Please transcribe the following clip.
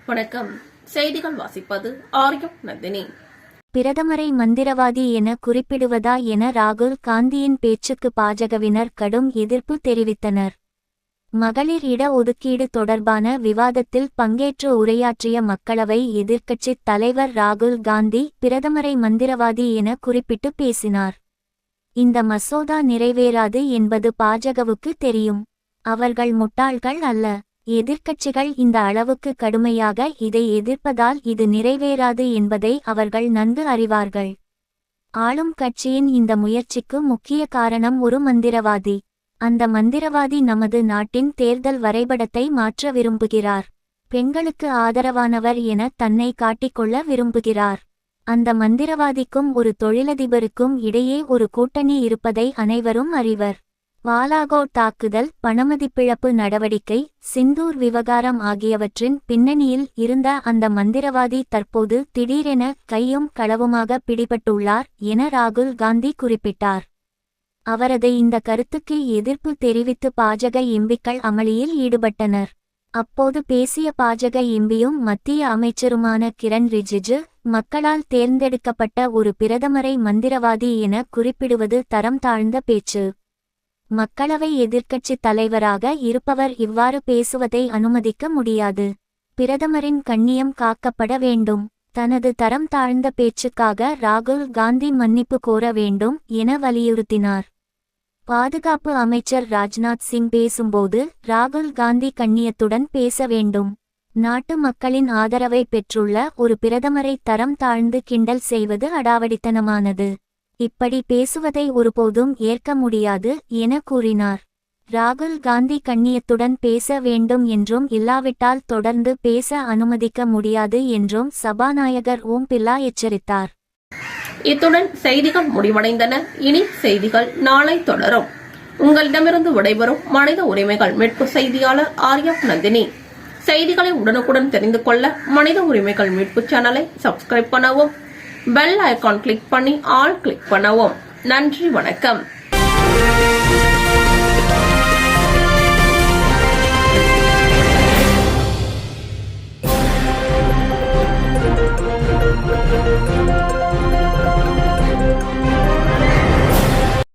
வணக்கம். செய்திகள் வாசிப்பது ஆரியம் நந்தினி. பிரதமரை மந்திரவாதி என குறிப்பிடுவதா என ராகுல் காந்தியின் பேச்சுக்கு பாஜகவினர் கடும் எதிர்ப்பு தெரிவித்தனர். மகளிர் இட ஒதுக்கீடு தொடர்பான விவாதத்தில் பங்கேற்று உரையாற்றிய மக்களவை எதிர்க்கட்சித் தலைவர் ராகுல் காந்தி பிரதமரை மந்திரவாதி என குறிப்பிட்டு பேசினார். இந்த மசோதா நிறைவேறாது என்பது பாஜகவுக்கு தெரியும். அவர்கள் முட்டாள்கள் அல்ல. எதிர்க்கட்சிகள் இந்த அளவுக்கு கடுமையாக இதை எதிர்ப்பதால் இது நிறைவேறாது என்பதை அவர்கள் நன்கு அறிவார்கள். ஆளும் கட்சியின் இந்த முயற்சிக்கு முக்கிய காரணம் ஒரு மந்திரவாதி. அந்த மந்திரவாதி நமது நாட்டின் தேர்தல் வரைபடத்தை மாற்ற விரும்புகிறார். பெண்களுக்கு ஆதரவானவர் என தன்னை காட்டிக்கொள்ள விரும்புகிறார். அந்த மந்திரவாதிக்கும் ஒரு தொழிலதிபருக்கும் இடையே ஒரு கூட்டணி இருப்பதை அனைவரும் அறிவர். வாலாகோட் தாக்குதல், பணமதிப்பிழப்பு நடவடிக்கை, சிந்தூர் விவகாரம் ஆகியவற்றின் பின்னணியில் இருந்த அந்த மந்திரவாதி தற்போது திடீரென கையும் களவுமாக பிடிபட்டுள்ளார் என ராகுல் காந்தி குறிப்பிட்டார். அவரது இந்த கருத்துக்கு எதிர்ப்பு தெரிவித்து பாஜக எம்பிக்கள் அமளியில் ஈடுபட்டனர். அப்போது பேசிய பாஜக எம்பியும் மத்திய அமைச்சருமான கிரண் ரிஜிஜு, மக்களால் தேர்ந்தெடுக்கப்பட்ட ஒரு பிரதமரை மந்திரவாதி என குறிப்பிடுவது தரம் தாழ்ந்த பேச்சு. மக்களவை எதிர்க்கட்சித் தலைவராக இருப்பவர் இவ்வாறு பேசுவதை அனுமதிக்க முடியாது. பிரதமரின் கண்ணியம் காக்கப்பட வேண்டும். தனது தரம் தாழ்ந்த பேச்சுக்காக ராகுல் காந்தி மன்னிப்பு கோர வேண்டும் என வலியுறுத்தினார். பாதுகாப்பு அமைச்சர் ராஜ்நாத் சிங் பேசும்போது ராகுல் காந்தி கண்ணியத்துடன் பேச வேண்டும். நாட்டு மக்களின் ஆதரவை பெற்றுள்ள ஒரு பிரதமரை தரம் தாழ்ந்து கிண்டல் செய்வது அடாவடித்தனமானது. இப்படி பேசுவதை ஒருபோதும் ஏற்க முடியாது என கூறினார். ராகுல் காந்தி கண்ணியத்துடன் பேச வேண்டும் என்றும் இல்லாவிட்டால் தொடர்ந்து பேச அனுமதிக்க முடியாது என்றும் சபாநாயகர் ஓம் பிர்லா எச்சரித்தார். இத்துடன் செய்திகள் முடிவடைந்தன. இனி செய்திகள் நாளை தொடரும். உங்களிடமிருந்து விடைபெறும் மனித உரிமைகள் மீட்பு செய்தியாளர் ஆரியம் நந்தினி. செய்திகளை உடனுக்குடன் தெரிந்து கொள்ள மனித உரிமைகள் மீட்பு சேனலை சப்ஸ்கிரைப் பண்ணவும், பெல் ஐகான் கிளிக் பண்ணி ஆல் கிளிக் பண்ணவும். நன்றி, வணக்கம்.